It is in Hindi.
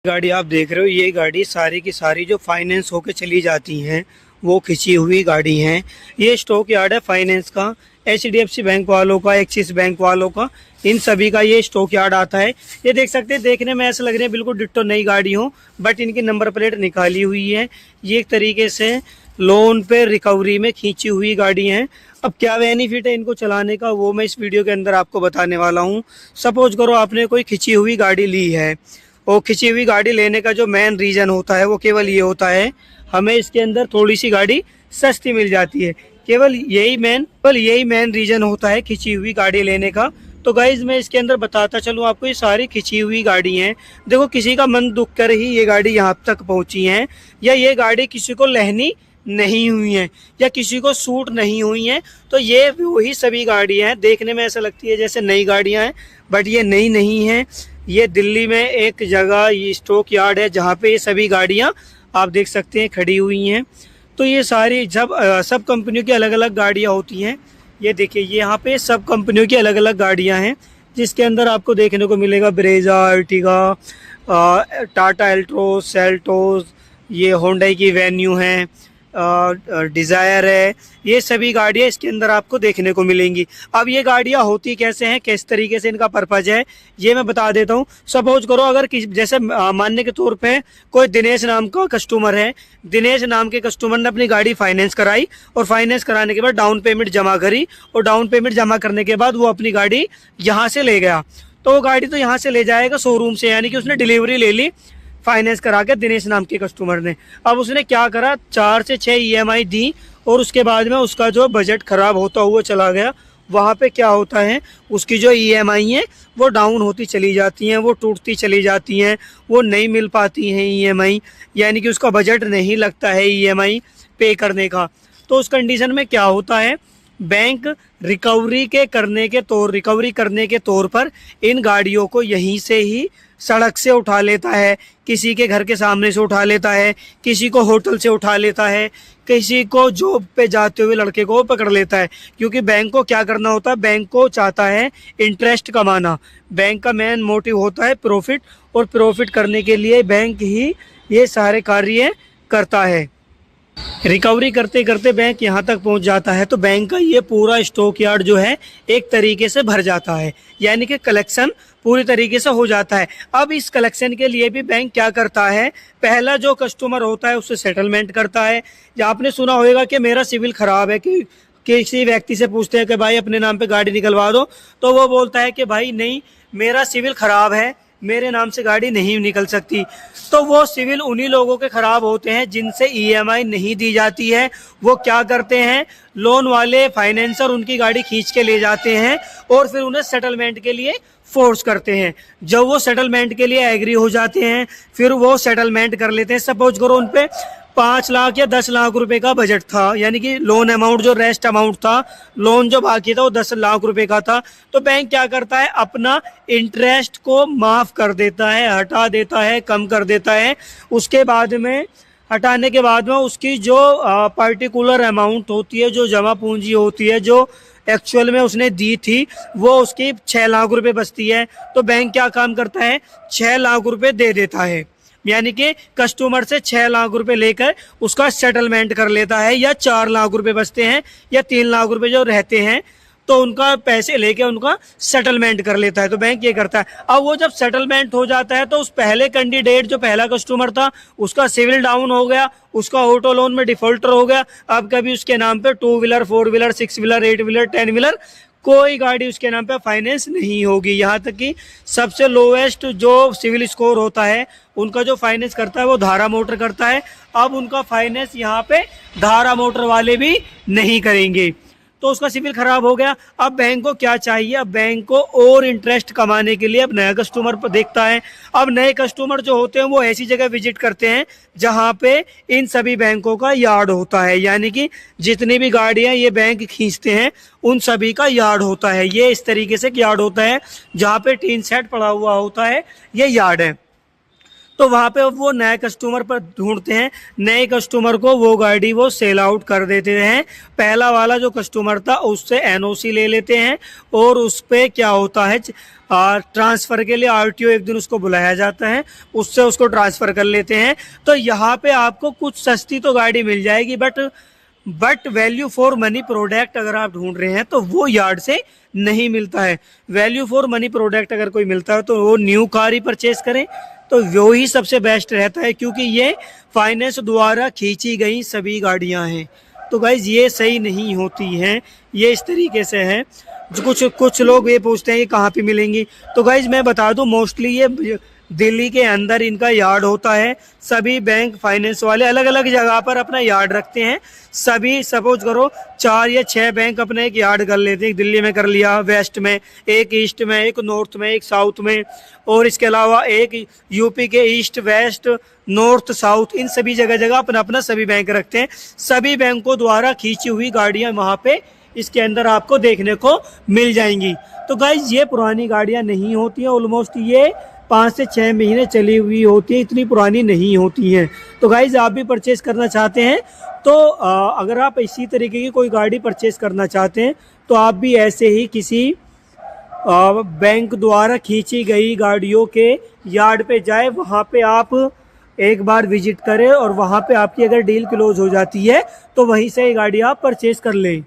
गाड़ी आप देख रहे हो, ये गाड़ी सारी की सारी जो फाइनेंस होके चली जाती हैं वो खिंची हुई गाड़ी हैं। ये स्टॉक यार्ड है फाइनेंस का, HDFC बैंक वालों का, एक्सिस बैंक वालों का, इन सभी का ये स्टॉक यार्ड आता है। ये देख सकते हैं, देखने में ऐसा लग रही है बिल्कुल डिट्टो नई गाड़ी हो, बट इनकी नंबर प्लेट निकाली हुई है। ये एक तरीके से लोन पे रिकवरी में खींची हुई गाड़ी हैं। अब क्या बेनिफिट है इनको चलाने का वो मैं इस वीडियो के अंदर आपको बताने वाला हूँ। सपोज करो आपने कोई खिंची हुई गाड़ी ली है, और खिंची हुई गाड़ी लेने का जो मेन रीज़न होता है वो केवल ये होता है, हमें इसके अंदर थोड़ी सी गाड़ी सस्ती मिल जाती है। केवल यही मेन रीज़न होता है खिंची हुई गाड़ी लेने का। तो गाइज मैं इसके अंदर बताता चलूँ आपको, ये सारी खिंची हुई गाड़ी हैं। देखो, किसी का मन दुख कर ही ये गाड़ी यहाँ तक पहुँची हैं, या ये गाड़ी किसी को लहनी नहीं हुई हैं, या किसी को सूट नहीं हुई हैं। तो ये वही सभी गाड़ियाँ हैं, देखने में ऐसा लगती है जैसे नई गाड़ियाँ हैं, बट ये नई नहीं हैं। ये दिल्ली में एक जगह ये स्टॉक यार्ड है जहाँ पे ये सभी गाड़ियाँ आप देख सकते हैं खड़ी हुई हैं। तो ये सारी सब कंपनियों की अलग अलग गाड़ियाँ होती हैं। ये देखिए, ये यहाँ पे सब कंपनियों की अलग अलग गाड़ियाँ हैं, जिसके अंदर आपको देखने को मिलेगा Brezza, Ertiga, Tata Altroz, Seltos, ये होंडा की वेन्यू है, डिज़ायर है। ये सभी गाड़ियाँ इसके अंदर आपको देखने को मिलेंगी। अब ये गाड़ियाँ होती कैसे हैं, किस तरीके से इनका पर्पज़ है, ये मैं बता देता हूँ। सपोज करो अगर जैसे मानने के तौर पे कोई दिनेश नाम का कस्टमर है, दिनेश नाम के कस्टमर ने अपनी गाड़ी फाइनेंस कराई, और फाइनेंस कराने के बाद डाउन पेमेंट जमा करी, और डाउन पेमेंट जमा करने के बाद वो अपनी गाड़ी यहाँ से ले गया। तो वो गाड़ी तो यहाँ से ले जाएगा शोरूम से, यानी कि उसने डिलीवरी ले ली फाइनेंस करा के दिनेश नाम के कस्टमर ने। अब उसने क्या करा, 4 से 6 EMI दी, और उसके बाद में उसका जो बजट ख़राब होता हुआ चला गया। वहाँ पे क्या होता है, उसकी जो EMI है वो डाउन होती चली जाती हैं, वो टूटती चली जाती हैं, वो नहीं मिल पाती हैं EMI, यानी कि उसका बजट नहीं लगता है EMI पे करने का। तो उस कंडीशन में क्या होता है, बैंक रिकवरी करने के तौर पर इन गाड़ियों को यहीं से ही सड़क से उठा लेता है, किसी के घर के सामने से उठा लेता है, किसी को होटल से उठा लेता है, किसी को जॉब पे जाते हुए लड़के को पकड़ लेता है। क्योंकि बैंक को क्या करना होता है, बैंक को चाहता है इंटरेस्ट कमाना। बैंक का मेन मोटिव होता है प्रॉफिट, और प्रॉफिट करने के लिए बैंक ही ये सारे कार्य करता है। रिकवरी करते करते बैंक यहाँ तक पहुँच जाता है, तो बैंक का ये पूरा स्टॉक यार्ड जो है एक तरीके से भर जाता है, यानी कि कलेक्शन पूरी तरीके से हो जाता है। अब इस कलेक्शन के लिए भी बैंक क्या करता है, पहला जो कस्टमर होता है उससे सेटलमेंट करता है। या आपने सुना होगा कि मेरा सिविल ख़राब है, कि किसी व्यक्ति से पूछते हैं कि भाई अपने नाम पे गाड़ी निकलवा दो, तो वो बोलता है कि भाई नहीं, मेरा सिविल ख़राब है, मेरे नाम से गाड़ी नहीं निकल सकती। तो वो सिविल उन्हीं लोगों के ख़राब होते हैं जिनसे EMI नहीं दी जाती है। वो क्या करते हैं, लोन वाले फाइनेंसर उनकी गाड़ी खींच के ले जाते हैं, और फिर उन्हें सेटलमेंट के लिए फोर्स करते हैं। जब वो सेटलमेंट के लिए एग्री हो जाते हैं, फिर वो सेटलमेंट कर लेते हैं। सपोज करो उन पे 5 लाख या 10 लाख रुपए का बजट था, यानी कि लोन अमाउंट जो रेस्ट अमाउंट था, लोन जो बाकी था वो 10 लाख रुपए का था। तो बैंक क्या करता है, अपना इंटरेस्ट को माफ़ कर देता है, हटा देता है, कम कर देता है। उसके बाद में हटाने के बाद में उसकी जो पर्टिकुलर अमाउंट होती है, जो जमा पूंजी होती है, जो एक्चुअल में उसने दी थी, वो उसकी 6 लाख रुपए बचती है। तो बैंक क्या काम करता है, 6 लाख रुपए दे देता है, यानी कि कस्टमर से 6 लाख रुपए लेकर उसका सेटलमेंट कर लेता है। या 4 लाख रुपए बचते हैं, या 3 लाख रुपए जो रहते हैं, तो उनका पैसे लेके उनका सेटलमेंट कर लेता है। तो बैंक ये करता है। अब वो जब सेटलमेंट हो जाता है, तो उस पहले कैंडिडेट जो पहला कस्टमर था उसका सिविल डाउन हो गया, उसका ऑटो लोन में डिफॉल्टर हो गया। अब कभी उसके नाम पे 2 wheeler, 4 wheeler, 6 wheeler, 8 wheeler, 10 wheeler कोई गाड़ी उसके नाम पे फाइनेंस नहीं होगी। यहाँ तक कि सबसे लोवेस्ट जो सिविल स्कोर होता है उनका जो फाइनेंस करता है वो धारा मोटर करता है। अब उनका फाइनेंस यहाँ पे धारा मोटर वाले भी नहीं करेंगे, तो उसका सिविल खराब हो गया। अब बैंक को क्या चाहिए, अब बैंक को और इंटरेस्ट कमाने के लिए अब नया कस्टमर पर देखता है। अब नए कस्टमर जो होते हैं वो ऐसी जगह विजिट करते हैं जहां पे इन सभी बैंकों का यार्ड होता है, यानी कि जितनी भी गाड़ियां ये बैंक खींचते हैं उन सभी का यार्ड होता है। ये इस तरीके से यार्ड होता है, जहाँ पे टीन सेट पड़ा हुआ होता है, ये यार्ड है। तो तो वहाँ पे वो नए कस्टमर पर ढूंढते हैं, नए कस्टमर को वो गाड़ी वो सेल आउट कर देते हैं। पहला वाला जो कस्टमर था उससे एनओसी ले लेते हैं और उस पर क्या होता है ट्रांसफ़र के लिए आरटीओ एक दिन उसको बुलाया जाता है, उससे उसको ट्रांसफ़र कर लेते हैं। तो यहाँ पे आपको कुछ सस्ती तो गाड़ी मिल जाएगी, but value for money product अगर आप ढूंढ रहे हैं तो वो यार्ड से नहीं मिलता है। वैल्यू फॉर मनी प्रोडक्ट अगर कोई मिलता है तो वो न्यू कार ही परचेस करें, तो वो ही सबसे बेस्ट रहता है, क्योंकि ये फाइनेंस द्वारा खींची गई सभी गाड़ियां हैं। तो गाइज ये सही नहीं होती हैं, ये इस तरीके से है। जो कुछ लोग ये पूछते हैं कि कहाँ पे मिलेंगी, तो गाइज मैं बता दूं मोस्टली ये दिल्ली के अंदर इनका यार्ड होता है। सभी बैंक फाइनेंस वाले अलग अलग जगह पर अपना यार्ड रखते हैं। सभी सपोज करो 4 या 6 बैंक अपने एक यार्ड कर लेते हैं। दिल्ली में कर लिया, वेस्ट में एक, ईस्ट में एक, नॉर्थ में एक, साउथ में, और इसके अलावा एक यूपी के ईस्ट, वेस्ट, नॉर्थ, साउथ, इन सभी जगह जगह अपना अपना सभी बैंक रखते हैं। सभी बैंकों द्वारा खींची हुई गाड़ियां वहाँ पे इसके अंदर आपको देखने को मिल जाएंगी। तो गाइज ये पुरानी गाड़ियां नहीं होती हैं, ऑलमोस्ट ये 5 से 6 महीने चली हुई होती है, इतनी पुरानी नहीं होती हैं। तो गाइज आप भी परचेस करना चाहते हैं तो अगर आप इसी तरीके की कोई गाड़ी परचेस करना चाहते हैं तो आप भी ऐसे ही किसी बैंक द्वारा खींची गई गाड़ियों के यार्ड पे जाए, वहाँ पे आप एक बार विजिट करें और वहाँ पे आपकी अगर डील क्लोज हो जाती है तो वहीं से ये गाड़ी आप परचेस कर लें।